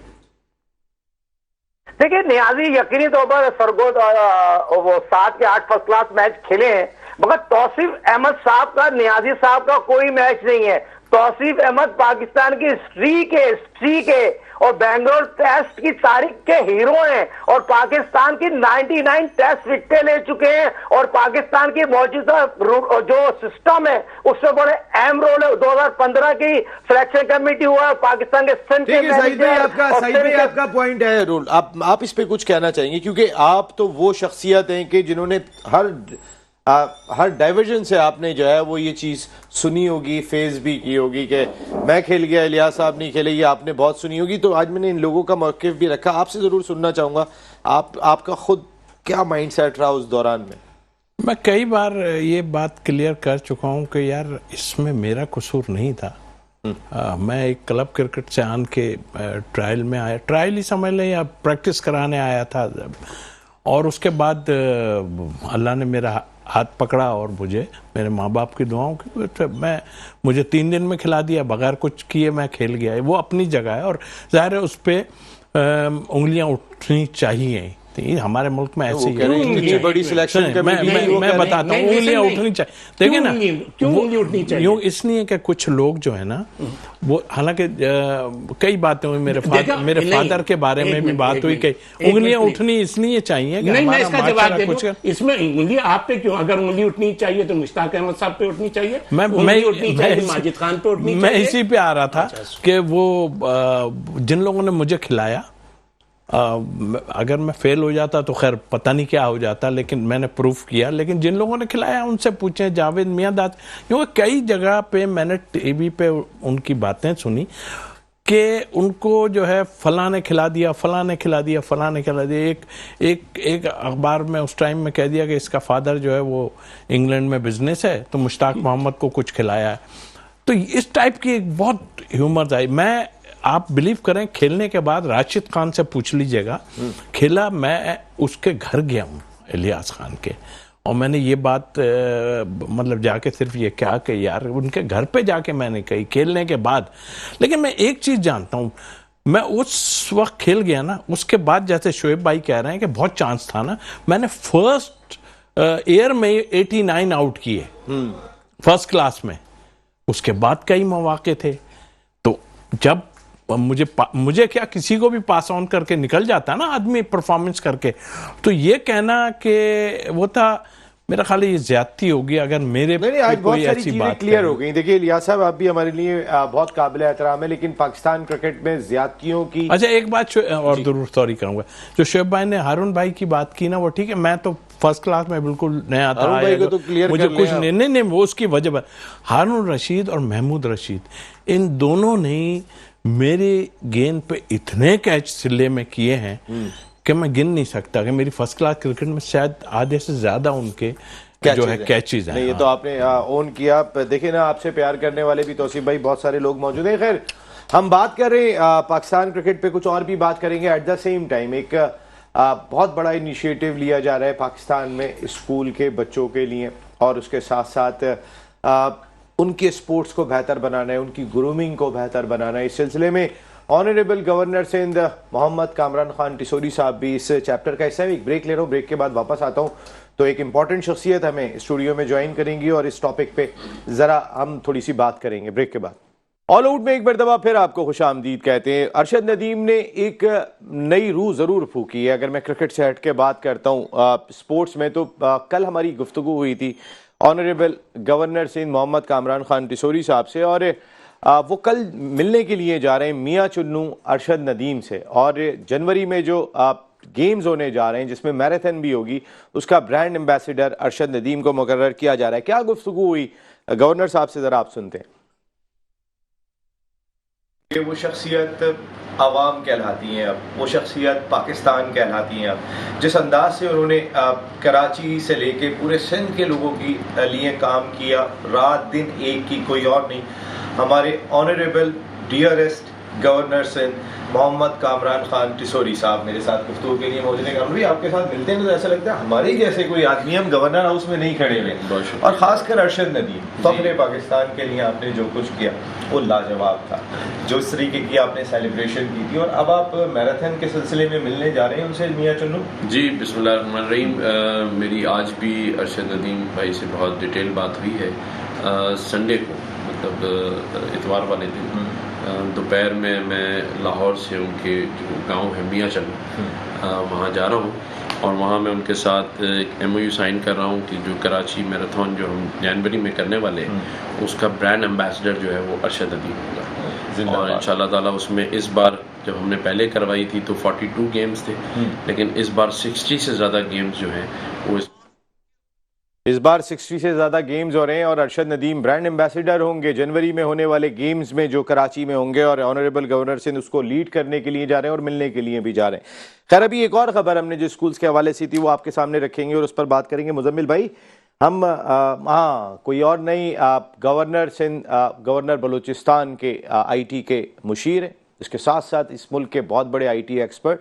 देखिए, नियाजी यकीनी तौर पर सरगोद वो 7 के 8 फर्स्ट क्लास मैच खेले हैं, मगर तौसीफ अहमद साहब का, नियाजी साहब का कोई मैच नहीं है। तौसीफ अहमद पाकिस्तान की हिस्ट्री के और बेंगलोर टेस्ट की तारीख के हीरो हैं और पाकिस्तान की 99 टेस्ट विकेटें ले चुके हैं। और पाकिस्तान की मौजूदा जो सिस्टम है उसमें बड़े अहम रोल है। 2015 की सिलेक्शन कमेटी हुआ, पाकिस्तान के आपका पॉइंट है, रोल आप इस पे कुछ कहना चाहेंगे? क्योंकि आप तो वो शख्सियत हैं कि जिन्होंने हर डाइवर्जन से आपने जो है वो ये चीज सुनी होगी, फेस भी की होगी कि मैं खेल गया, इलियास साहब नहीं खेले, ये आपने बहुत सुनी होगी। तो आज मैंने इन लोगों का मौक़िफ़ भी रखा, आपसे जरूर सुनना चाहूंगा आपका खुद क्या माइंड सेट रहा उस दौरान में। मैं कई बार ये बात क्लियर कर चुका हूं कि यार इसमें मेरा कसूर नहीं था। मैं एक क्लब क्रिकेट से आन के ट्रायल में आया, ट्रायल ही समझ लें या प्रैक्टिस कराने आया था, और उसके बाद अल्लाह ने मेरा हाथ पकड़ा और मुझे मेरे माँ बाप की दुआओं की मुझे 3 दिन में खिला दिया, बगैर कुछ किए मैं खेल गया। वो अपनी जगह है और जाहिर है उस पर उंगलियां उठनी चाहिए। हमारे मुल्क में ऐसे ही बड़ी सिलेक्शन मैं बताता हूँ, उंगलियां उठनी चाहिए। देखिए ना, क्यों उंगली उठनी चाहिए? यूं इसलिए कि कुछ लोग जो है ना, वो हालांकि कई बातें हुई, मेरे फादर के बारे में भी बात हुई कि उंगलियां उठनी इसलिए चाहिए। नहीं, मैं इसका जवाब दे दूं। इसमें उंगली आप पे क्यों? अगर उंगली उठनी चाहिए तो मुश्ताक अहमद साहब पे उठनी चाहिए, माजिद खान पे उठनी चाहिए। मैं इसी पे आ रहा था कि वो जिन लोगों ने मुझे खिलाया, अगर मैं फेल हो जाता तो खैर पता नहीं क्या हो जाता, लेकिन मैंने प्रूफ किया। लेकिन जिन लोगों ने खिलाया उनसे पूछें, जावेद मियादाद, क्योंकि कई जगह पे मैंने टीवी पे उनकी बातें सुनी कि उनको जो है फलां ने खिला दिया, फलां ने खिला दिया, फलां ने खिला दिया। एक अखबार में उस टाइम में कह दिया कि इसका फादर जो है वो इंग्लैंड में बिजनेस है, तो मुश्ताक मोहम्मद को कुछ खिलाया है। तो इस टाइप की एक बहुत ह्यूमर आई। मैं, आप बिलीव करें, खेलने के बाद राशिद खान से पूछ लीजिएगा, खेला मैं उसके घर गया हूँ इलियास खान के, और मैंने ये बात मतलब जाके सिर्फ ये कहा कि यार उनके घर पे जाके मैंने कही खेलने के बाद। लेकिन मैं एक चीज़ जानता हूँ, मैं उस वक्त खेल गया ना, उसके बाद जैसे शोएब भाई कह रहे हैं कि बहुत चांस था ना, मैंने फर्स्ट ईयर में 89 आउट किए फर्स्ट क्लास में। उसके बाद कई मौके थे, तो जब मुझे क्या, किसी को भी पास ऑन करके निकल जाता ना आदमी परफॉर्मेंस करके, तो ये कहना कि वो था, मेरा ख्याल ये ज्यादती होगी अगर मेरे आज बहुत सारी चीजें क्लियर हो गई। देखिए इलियास साहब, आप भी हमारे लिए बहुत काबिल एहतराम है, लेकिन पाकिस्तान क्रिकेट में ज्यादतियों की, अच्छा एक बात और जरूर सॉरी करूंगा, जो शोएब भाई ने हारून भाई की बात की ना, वो ठीक है, मैं तो फर्स्ट क्लास में बिल्कुल नया था, मुझे कुछ नहीं, वो उसकी वजह। हारून रशीद और महमूद रशीद, इन दोनों ने मेरी गेंद पे इतने कैच सिले में किए हैं कि मैं गिन नहीं सकता कि मेरी फर्स्ट क्लास क्रिकेट में शायद आधे से ज्यादा उनके जो है कैचेज हैं। नहीं, ये तो आपने ओन किया। देखिए ना, आपसे प्यार करने वाले भी तौसीफ भाई बहुत सारे लोग मौजूद हैं। खैर, हम बात कर रहे हैं पाकिस्तान क्रिकेट पे, कुछ और भी बात करेंगे। एट द सेम टाइम एक बहुत बड़ा इनिशिएटिव लिया जा रहा है पाकिस्तान में स्कूल के बच्चों के लिए, और उसके साथ साथ उनके स्पोर्ट्स को बेहतर बनाना है, उनकी ग्रूमिंग को बेहतर बनाना है। इस सिलसिले में ऑनरेबल गवर्नर सिंध मोहम्मद कामरान खान टिसोरी साहब भी इस चैप्टर का हिस्सा है। एक ब्रेक ले रहा हूँ, ब्रेक के बाद वापस आता हूँ तो एक इंपॉर्टेंट शख्सियत हमें स्टूडियो में ज्वाइन करेंगी और इस टॉपिक पे जरा हम थोड़ी सी बात करेंगे ब्रेक के बाद। ऑल आउट में एक मरतबा फिर आपको खुशामदीद कहते हैं। अरशद नदीम ने एक नई रूह जरूर फूकी है। अगर मैं क्रिकेट से हट के बात करता हूँ स्पोर्ट्स में, तो कल हमारी गुफ्तगू हुई थी ऑनरेबल गवर्नर सिंध मोहम्मद कामरान खान टिसोरी साहब से, और वो कल मिलने के लिए जा रहे हैं मियाँ चुन्नू अरशद नदीम से। और जनवरी में जो गेम्स होने जा रहे हैं जिसमें मैराथन भी होगी, उसका ब्रांड एम्बेसडर अरशद नदीम को मुकर्रर किया जा रहा है। क्या गुफ्तगू हुई गवर्नर साहब से, जरा आप सुनते हैं। वो शख्सियत आवाम कहलाती हैं, अब वो शख्सियत पाकिस्तान कहलाती हैं। अब जिस अंदाज से उन्होंने कराची से लेके पूरे सिंध के लोगों की लिए काम किया, रात दिन एक की कोई और नहीं, हमारे honourable dearest governor Sindh Mohammad Kamran Khan Tessori Sahab मेरे साथ गुफ्तगू के लिए मौजूद हैं। भी आपके साथ मिलते हैं तो ऐसा लगता है हमारे जैसे कोई आदमी, हम गवर्नर हाउस में नहीं खड़े हुए। और खासकर अरशद नदीम, फख्र पाकिस्तान के लिए आपने जो कुछ किया वो लाजवाब था, जो इस तरीके की आपने सेलिब्रेशन की थी। और अब आप मैराथन के सिलसिले में मिलने जा रहे हैं उनसे, मियाँ चुन्नू जी। बिस्मिल्लाहिर्रहमानिर्रहीम। मेरी आज भी अरशद नदीम भाई से बहुत डिटेल बात हुई है। संडे को, मतलब इतवार वाले दिन दोपहर में मैं लाहौर से उनके जो गांव है मियाँ चन्नू, वहाँ जा रहा हूँ और वहाँ मैं उनके साथ एक MOU साइन कर रहा हूँ कि जो कराची मैराथन जो हम जनवरी में करने वाले हैं, उसका ब्रांड एम्बेसडर जो है वो अरशद नदीम होगा। और इंशाल्लाह ताला उसमें इस बार, जब हमने पहले करवाई थी तो 42 गेम्स थे, लेकिन इस बार 60 से ज़्यादा गेम्स जो हैं वो इस बार 60 से ज़्यादा गेम्स हो रहे हैं और अरशद नदीम ब्रांड एम्बेसडर होंगे जनवरी में होने वाले गेम्स में जो कराची में होंगे, और ऑनरेबल गवर्नर सिंध उसको लीड करने के लिए जा रहे हैं और मिलने के लिए भी जा रहे हैं। खैर, अभी एक और खबर हमने जो स्कूल्स के हवाले से थी वो आपके सामने रखेंगे और उस पर बात करेंगे। मुजम्मिल भाई, हम कोई और नहीं, गवर्नर सिंध, गवर्नर बलूचिस्तान के IT के मुशीर हैं, इसके साथ साथ इस मुल्क के बहुत बड़े IT एक्सपर्ट,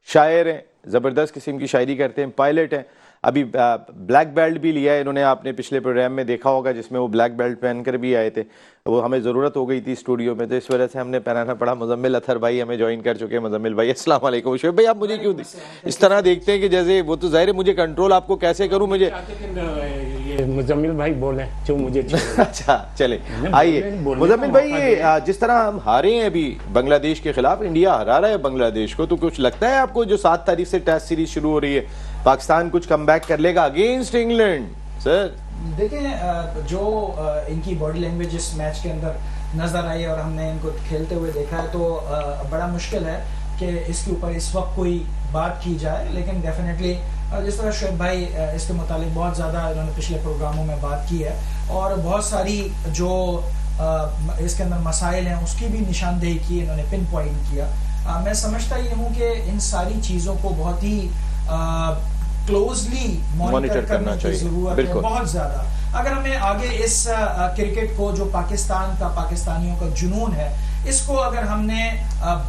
शायर हैं, ज़बरदस्त किस्म की शायरी करते हैं, पायलट हैं, अभी ब्लैक बेल्ट भी लिया है इन्होंने। आपने पिछले प्रोग्राम में देखा होगा जिसमें वो ब्लैक बेल्ट पहनकर भी आए थे, वो हमें ज़रूरत हो गई थी स्टूडियो में तो इस वजह से हमने पहनाना पड़ा। मुजम्मिल अथर भाई हमें ज्वाइन कर चुके हैं। मुजम्मिल भाई अस्सलाम वालेकुम। शुएब भाई, आप मुझे क्यों इस तरह देखते हैं कि जैसे, वो तो जाहिर है मुझे कंट्रोल आपको कैसे करूँ, मुझे ये मुजम्मिल भाई बोले जो मुझे अच्छा चले आइए मुजम्मिल भाई, ये जिस तरह हम हारे हैं अभी बांग्लादेश के खिलाफ, इंडिया हरा रहा है बांग्लादेश को, तो कुछ लगता है आपको जो 7 तारीख से टेस्ट सीरीज शुरू हो रही है, पाकिस्तान कुछ कमबैक कर लेगा अगेंस्ट इंग्लैंड? सर देखें, जो इनकी बॉडी लैंग्वेज इस मैच के अंदर नजर आई और हमने इनको खेलते हुए देखा है, तो बड़ा मुश्किल है कि इसके ऊपर इस वक्त कोई बात की जाए। लेकिन डेफिनेटली जिस तरह शुएब भाई इसके मुतालिक बहुत ज़्यादा इन्होंने पिछले प्रोग्रामों में बात की है और बहुत सारी जो इसके अंदर मसाइल हैं उसकी भी निशानदेही की, इन्होंने पिन पॉइंट किया। मैं समझता ये हूँ कि इन सारी चीज़ों को बहुत ही क्लोजली मॉनिटर करने की जरूरत है, बहुत ज्यादा। अगर हमें आगे इस क्रिकेट को, जो पाकिस्तान का, पाकिस्तानियों का जुनून है, इसको अगर हमने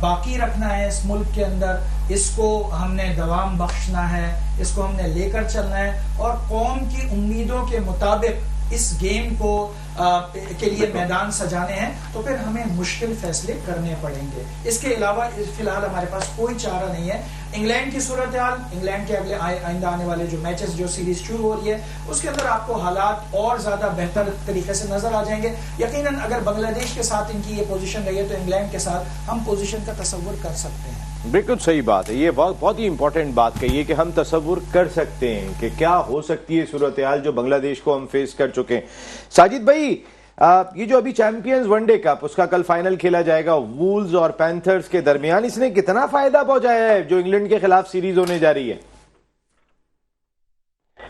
बाकी रखना है इस मुल्क के अंदर, इसको हमने दवाम बख्शना है, इसको हमने लेकर चलना है और कौम की उम्मीदों के मुताबिक इस गेम को के लिए मैदान सजाने हैं, तो फिर हमें मुश्किल फैसले करने पड़ेंगे। इसके अलावा फिलहाल हमारे पास कोई चारा नहीं है। इंग्लैंड की सूरत हाल, इंग्लैंड के अगले आइंदा आने वाले जो मैचेस, जो सीरीज शुरू हो रही है, उसके अंदर आपको हालात और ज्यादा बेहतर तरीके से नजर आ जाएंगे। यकीनन अगर बांग्लादेश के साथ इनकी ये पोजीशन रही है तो इंग्लैंड के साथ हम पोजीशन का तसव्वुर कर सकते हैं। बिल्कुल सही बात है, ये बहुत ही इंपॉर्टेंट बात कही है कि हम तसव्वुर कर सकते हैं कि क्या हो सकती है सूरत हाल जो बांग्लादेश को हम फेस कर चुके हैं। साजिद भाई, ये जो अभी चैंपियंस वनडे कप, उसका कल फाइनल खेला जाएगा वुल्व्स और पैंथर्स के दरमियान, इसने कितना फायदा पहुंचाया है जो इंग्लैंड के खिलाफ सीरीज होने जा रही है?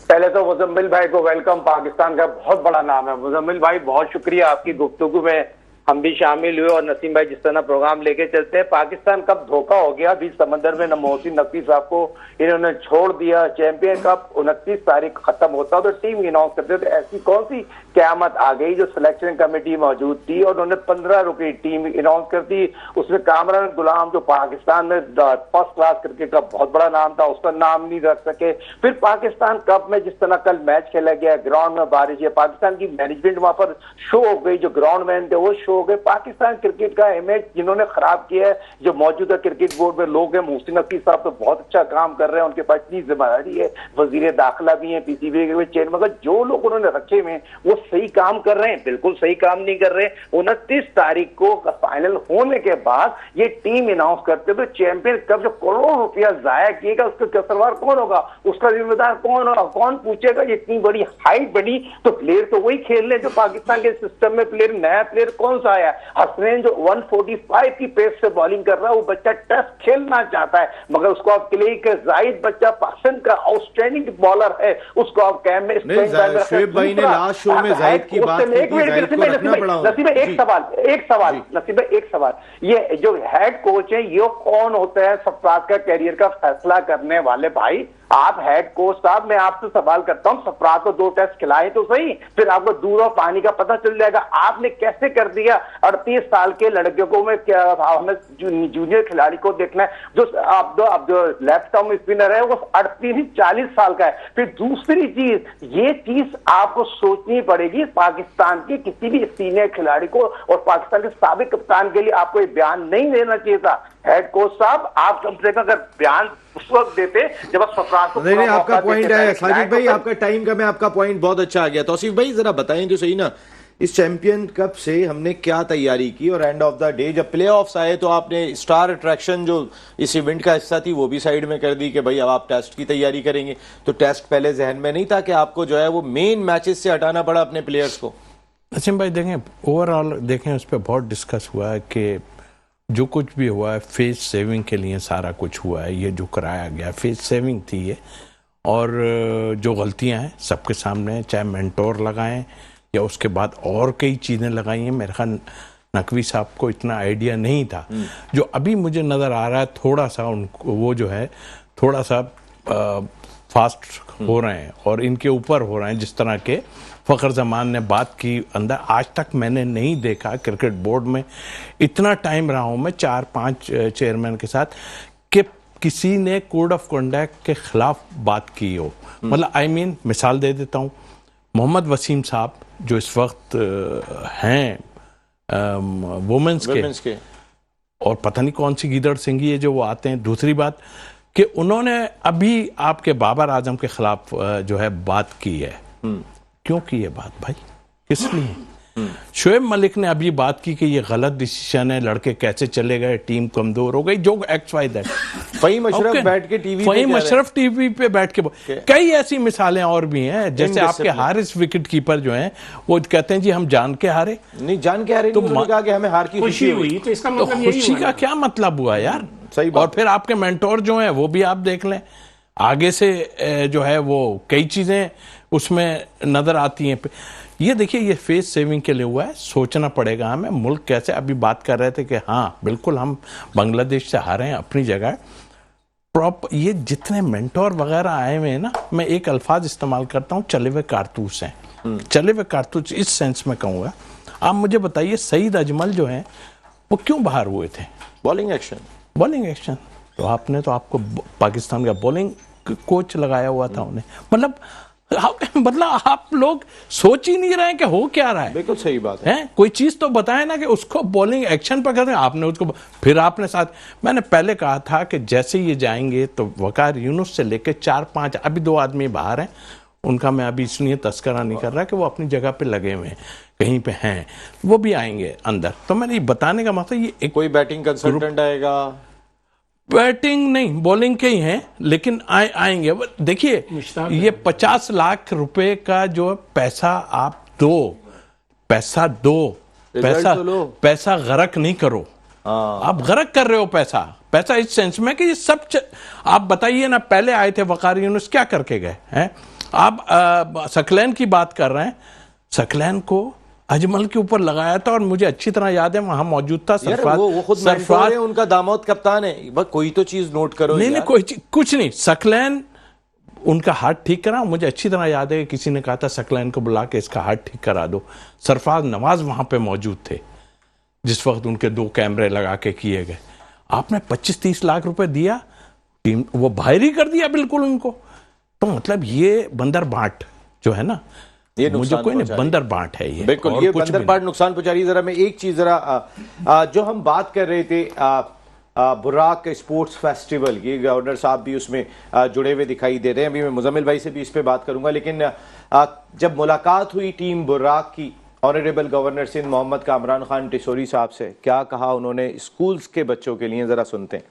पहले तो मुजम्मिल भाई को वेलकम, पाकिस्तान का बहुत बड़ा नाम है। मुजम्मिल भाई, बहुत शुक्रिया आपकी गुफ्तगू में हम भी शामिल हुए और नसीम भाई जिस तरह प्रोग्राम लेके चलते हैं, पाकिस्तान कप धोखा हो गया बीच समंदर में। मोहसिन नकवी साहब को इन्होंने छोड़ दिया। चैंपियन कप 29 तारीख खत्म होता तो टीम अनाउंस करते, तो ऐसी कौन सी क्यामत आ गई जो सिलेक्शन कमेटी मौजूद थी और उन्होंने 15 रुपये टीम अनाउंस कर दी। उसमें कामरान गुलाम जो पाकिस्तान में फर्स्ट क्लास क्रिकेट का बहुत बड़ा नाम था, उसका नाम नहीं रख सके। फिर पाकिस्तान कप में जिस तरह कल मैच खेला गया, ग्राउंड में बारिश है, पाकिस्तान की मैनेजमेंट वहां पर शो हो गई, जो ग्राउंड मैन थे वो शो हो गए। पाकिस्तान क्रिकेट का इमेज जिन्होंने खराब किया है, जो मौजूदा क्रिकेट बोर्ड में लोग हैं, मोहसिन नकवी साहब तो बहुत अच्छा काम कर रहे हैं, उनके पास इतनी जिम्मेदारी है, वजीर दाखिला भी है, पीसीबी के चेयरमैन, मगर जो लोग उन्होंने रखे हुए हैं वो सही काम कर रहे हैं? बिल्कुल सही काम नहीं कर रहे। 29 तारीख को फाइनल होने के बाद ये टीम अनाउंस करते तो चैंपियन कप जो करोड़ रुपया जाया किएगा उसका कसरवार कौन होगा, उसका जिम्मेदार कौन होगा, कौन पूछेगा? ये इतनी बड़ी हाइट बनी तो प्लेयर तो वही खेल रहे जो पाकिस्तान के सिस्टम में प्लेयर, नया प्लेयर कौन सा आया? हसनैन जो 145 की पेस से बॉलिंग कर रहा है, वो बच्चा टेस्ट खेलना चाहता है, मगर उसको आप क्लिक जाहिद बच्चा पाकिस्तान का आउटस्टैंडिंग बॉलर है, उसको आप कैम में शोएब भाई ने लास्ट शो में जाहिद की बात की, नसीब एक सवाल, ये जो हेड कोच है ये कौन होता है सरफराज का कैरियर का फैसला करने वाले? भाई आप हेड कोच साहब, मैं आपसे सवाल करता हूं, सरफराज को 2 टेस्ट खिलाए तो सही, फिर आपको दूध और पानी का पता चल जाएगा। आपने कैसे कर दिया? 38 साल के लड़के को मैं क्या, हमें जूनियर खिलाड़ी को देखना है, जो अब जो लेफ्ट आर्म स्पिनर है वो 38-40 साल का है। फिर दूसरी चीज, ये चीज आपको सोचनी पड़ेगी पाकिस्तान के किसी भी सीनियर खिलाड़ी को, और पाकिस्तान के साबिक कप्तान के लिए आपको ये बयान नहीं देना चाहिए था। हेड कोच साहब, आप कम से कम अगर बयान उस वक्त देते जब आप सरफराज को नहीं, आपका पॉइंट है साजिद भाई, आपका टाइम कम है, आपका पॉइंट बहुत अच्छा आ गया। तौसीफ भाई जरा बताएं तो सही ना, इस चैंपियन कप से हमने क्या तैयारी की, और एंड ऑफ द डे जब प्ले ऑफ्स आए तो आपने स्टार अट्रैक्शन जो इस इवेंट का हिस्सा थी वो भी साइड में कर दी कि भाई अब आप टेस्ट की तैयारी करेंगे, तो टेस्ट पहले जहन में नहीं था कि आपको जो है वो मेन मैचेस से हटाना पड़ा अपने प्लेयर्स को? नसीम भाई देखें, ओवरऑल देखें, उस पर बहुत डिस्कस हुआ है कि जो कुछ भी हुआ है फेस सेविंग के लिए सारा कुछ हुआ है, ये जो कराया गया फेस सेविंग थी ये, और जो गलतियां हैं सबके सामने हैं, चाहे मेंटोर लगाएं या उसके बाद और कई चीज़ें लगाई हैं। मेरे ख्याल नकवी साहब को इतना आइडिया नहीं था, जो अभी मुझे नज़र आ रहा है थोड़ा सा उनको वो जो है थोड़ा सा फास्ट हो रहे हैं और इनके ऊपर हो रहे हैं। जिस तरह के फ़खर जमान ने बात की, अंदर आज तक मैंने नहीं देखा क्रिकेट बोर्ड में, इतना टाइम रहा हूँ मैं 4-5 चेयरमैन के साथ, कि किसी ने कोड ऑफ कंडक्ट के खिलाफ बात की हो। मतलब मिसाल दे देता हूँ, मोहम्मद वसीम साहब जो इस वक्त हैं वुमेंस के, और पता नहीं कौन सी गीदड़ सिंगी है जो वो आते हैं। दूसरी बात कि उन्होंने अभी आपके बाबर आजम के खिलाफ जो है बात की है। क्यों की है बात भाई, किस लिए? शोएब मलिक ने अभी बात की कि ये गलत डिसीजन है, लड़के कैसे चले गए, टीम कमजोर हो गई, जो XYZ। फ़हीम अशरफ बैठ के टीवी फ़हीम अशरफ टीवी पे बैठ के कई ऐसी मिसालें और भी हैं। जैसे आपके हारिस विकेट कीपर जो हैं वो कहते हैं जी हम जान के हारे। नहीं, जान के हारे, तो कहा कि हमें हार की खुशी हुई, तो इसका मतलब खुशी का क्या मतलब हुआ यार? सही। और फिर आपके मेंटोर जो हैं वो भी आप देख लें, आगे से जो है वो कई चीजें उसमें नजर आती हैं। ये देखिए, ये फेस सेविंग के लिए हुआ है, सोचना पड़ेगा हमें। मुल्क कैसे, अभी बात कर रहे थे कि हाँ बिल्कुल हम बांग्लादेश से हारे हैं अपनी जगह, ये जितने मेंटोर वगैरह आए हुए हैं ना, मैं एक अल्फाज इस्तेमाल करता हूँ, चले हुए कारतूस हैं। चले हुए कारतूस इस सेंस में कहूँगा। आप मुझे बताइए, सईद अजमल जो हैं वो क्यों बाहर हुए थे? बॉलिंग एक्शन तो आपने तो आपको पाकिस्तान का बॉलिंग कोच लगाया हुआ था उन्हें। मतलब आप लोग सोच ही नहीं रहे हैं कि हो क्या रहा है। बिल्कुल सही बात है। कोई चीज तो बताए ना कि उसको बॉलिंग एक्शन पर करते हैं। आपने उसको फिर आपने साथ, मैंने पहले कहा था कि जैसे ये जाएंगे तो वकार यूनुस से लेकर 4-5 अभी 2 आदमी बाहर हैं, उनका मैं अभी इसलिए तस्करा नहीं कर रहा कि वो अपनी जगह पे लगे हुए हैं, कहीं पे हैं, वो भी आएंगे अंदर। तो मैंने ये बताने का मतलब ये कोई बैटिंग कंसल्टेंट आएगा, बैटिंग नहीं बॉलिंग के ही हैं, लेकिन आएंगे। देखिए ये 50 लाख रुपए का जो पैसा आप दो, पैसा गरक नहीं करो। आप गरक कर रहे हो पैसा इस सेंस में कि ये सब आप बताइए ना, पहले आए थे वकार यूनुस, क्या करके गए हैं? आप सकलैन की बात कर रहे हैं, सकलैन को अजमल के ऊपर लगाया था और मुझे अच्छी तरह याद है वहां मौजूद था यार सरफराज। वो खुद सरफराज है, उनका दामाद कप्तान है। बस कोई तो चीज नोट करो। नहीं कोई कुछ नहीं। सकलैन उनका हाथ ठीक करा। मुझे अच्छी तरह याद है कि किसी ने कहा था सकलैन को बुला के इसका हाथ ठीक करा दो। सरफराज नवाज वहां पे मौजूद थे जिस वक्त उनके 2 कैमरे लगा के किए गए। आपने 25-30 लाख रुपए दिया, टीम वो बाहर ही कर दिया बिल्कुल उनको। तो मतलब ये बंदर बांट जो है ना, ये मुझे कोई नहीं, बंदर बांट है ये। बिल्कुल ये बंदर बांट नुकसान पहुंचा रही है। जरा मैं एक चीज जरा जो हम बात कर रहे थे बुर्राक स्पोर्ट्स फेस्टिवल की, गवर्नर साहब भी उसमें जुड़े हुए दिखाई दे रहे हैं। अभी मैं मुजम्मिल भाई से भी इस पे बात करूंगा, लेकिन जब मुलाकात हुई टीम बुर्राक की ऑनरेबल गवर्नर सिंध मोहम्मद कामरान खान टिसोरी साहब से, क्या कहा उन्होंने स्कूल्स के बच्चों के लिए, जरा सुनते हैं।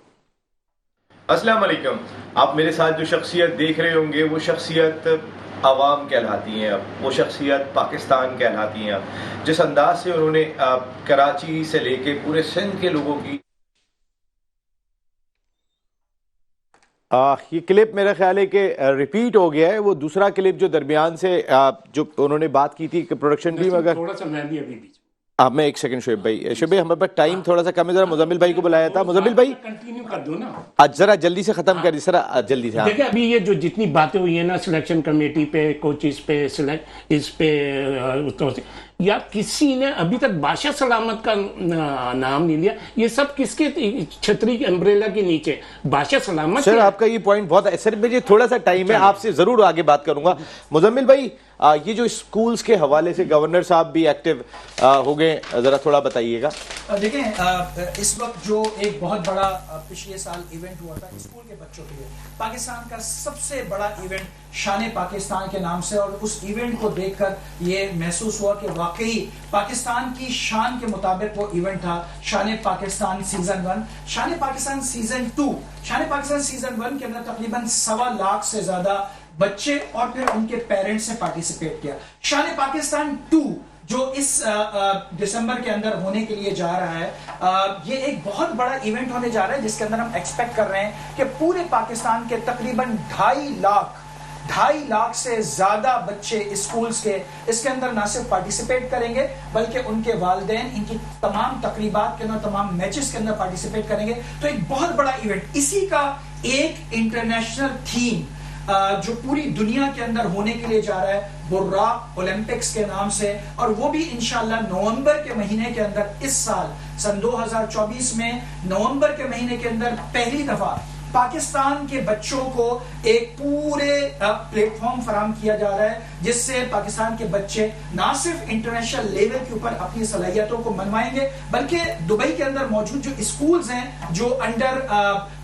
अस्सलाम वालेकुम। आप मेरे साथ जो शख्सियत देख रहे होंगे वो शख्सियत आवाम कहलाती हैं, अब वो शख्सियत पाकिस्तान कहलाती हैं। अब जिस अंदाज से उन्होंने कराची से लेके पूरे सिंध के लोगों की ये क्लिप मेरा ख्याल है कि रिपीट हो गया है। वो दूसरा क्लिप जो दरमियान से जो उन्होंने बात की थी प्रोडक्शन टीम, अगर थोड़ा सा मैं भी अभी बीच मैं एक सेकंड शुएब भाई हमारे पास टाइम थोड़ा सा कम है। जरा मुजम्मिल भाई को बुलाया था। मुजम्मिल भाई कंटिन्यू कर दो ना, आज जरा जल्दी से खत्म कर सर, जल्दी से। देखिए अभी ये जो जितनी बातें हुई है ना सिलेक्शन कमेटी पे, कोचेस पे, इस पे या किसी ने अभी तक बादशाह सलामत का नाम नहीं लिया। ये सब किसके छतरी अम्ब्रेला के नीचे बादशाह सलामत। सर आपका ये पॉइंट बहुत है सर, मुझे थोड़ा सा टाइम है, आपसे जरूर आगे बात करूंगा। मुजम्मिल भाई ये जो स्कूल्स के हवाले से गवर्नर साहब भी एक्टिव हो गए, जरा थोड़ा बताइएगा। देखें इस वक्त जो एक बहुत बड़ा पिछले साल इवेंट हुआ था स्कूल के बच्चों के लिए, पाकिस्तान का सबसे बड़ा इवेंट शान पाकिस्तान के नाम से, और उस इवेंट को देखकर ये महसूस हुआ कि वाकई पाकिस्तान की शान के मुताबिक वो इवेंट था। शान पाकिस्तान सीजन 1, शान पाकिस्तान सीजन 2, शान पाकिस्तान सीजन 1 के अंदर तकरीबन 1.25 लाख से ज्यादा बच्चे और फिर उनके पेरेंट्स ने पार्टिसिपेट किया। शान पाकिस्तान 2 जो इस दिसंबर के अंदर होने के लिए जा रहा है, ये एक बहुत बड़ा इवेंट होने जा रहा है जिसके अंदर हम एक्सपेक्ट कर रहे हैं कि पूरे पाकिस्तान के तकरीबन 2.5 लाख से ज्यादा बच्चे स्कूल्स के इसके अंदर ना सिर्फ पार्टिसिपेट करेंगे बल्कि उनके वालिदैन इनकी तमाम तकरीबात के अंदर, तमाम मैचेस के अंदर पार्टिसिपेट करेंगे। तो एक बहुत बड़ा इवेंट, इसी का एक इंटरनेशनल थीम जो पूरी दुनिया के अंदर होने के लिए जा रहा है बुर्राक ओलंपिक्स के नाम से, और वो भी इंशाल्लाह नवंबर के महीने के अंदर इस साल सन 2024 में नवंबर के महीने के अंदर पहली दफा पाकिस्तान के बच्चों को एक पूरे प्लेटफॉर्म फराहम किया जा रहा है जिससे पाकिस्तान के बच्चे ना सिर्फ इंटरनेशनल लेवल के ऊपर अपनी सलाहियतों को मनवाएंगे बल्कि दुबई के अंदर मौजूद जो स्कूल्स हैं जो अंडर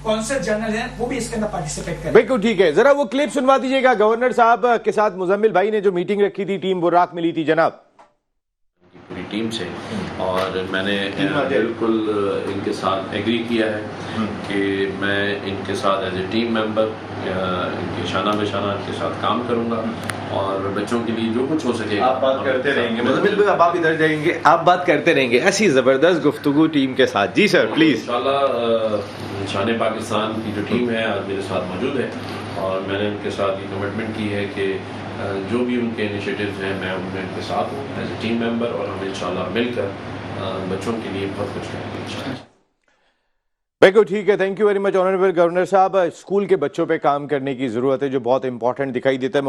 कौंसल जनरल हैं वो भी इसके अंदर पार्टिसिपेट करेंगे। बिल्कुल ठीक है, जरा वो क्लिप सुनवा दीजिएगा गवर्नर साहब के साथ मुजम्मिल भाई ने जो मीटिंग रखी थी, टीम बुर्राक मिली थी जनाब पूरी टीम से, और मैंने बिल्कुल इनके साथ एग्री किया है कि मैं इनके साथ एज ए टीम मेंबर इनके शाना बेशाना इनके साथ काम करूंगा और बच्चों के लिए जो कुछ हो सके आप बात करते रहेंगे। मुजम्मिल भाई आप इधर जाएंगे, आप बात करते रहेंगे, ऐसी जबरदस्त गुफ्तगू टीम के साथ। जी सर प्लीज। इंशाल्लाह शान पाकिस्तान की जो टीम है आज मेरे साथ मौजूद है और मैंने उनके साथ ये कमिटमेंट की है कि जो भी उनके इनिशिएटिव्स हैं मैं उनमें उनके साथ हूँ एज ए टीम मेंबर, और हम इंशाल्लाह मिलकर बच्चों के लिए बहुत कुछ करेंगे इंशाल्लाह। बिल्कुल ठीक है, thank you very much honourable governor साहब। स्कूल के बच्चों पे काम करने की ज़रूरत है जो बहुत इंपॉर्टेंट दिखाई देता है।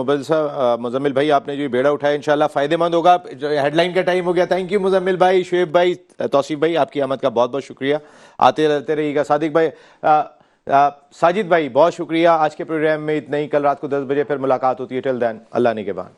मुजम्मिल भाई आपने जो बेड़ा उठाया इंशाल्लाह फ़ायदेमंद होगा। हेडलाइन का टाइम हो गया। थैंक यू मुजम्मिल भाई, शुएब भाई, तौसीफ भाई, आपकी आमद का बहुत बहुत शुक्रिया। आते रहते रहिएगा। सादिक भाई, साजिद भाई बहुत शुक्रिया। आज के प्रोग्राम में इतना ही, कल रात को 10 बजे फिर मुलाकात होती है। टिल देन अल्लाह निगहबान।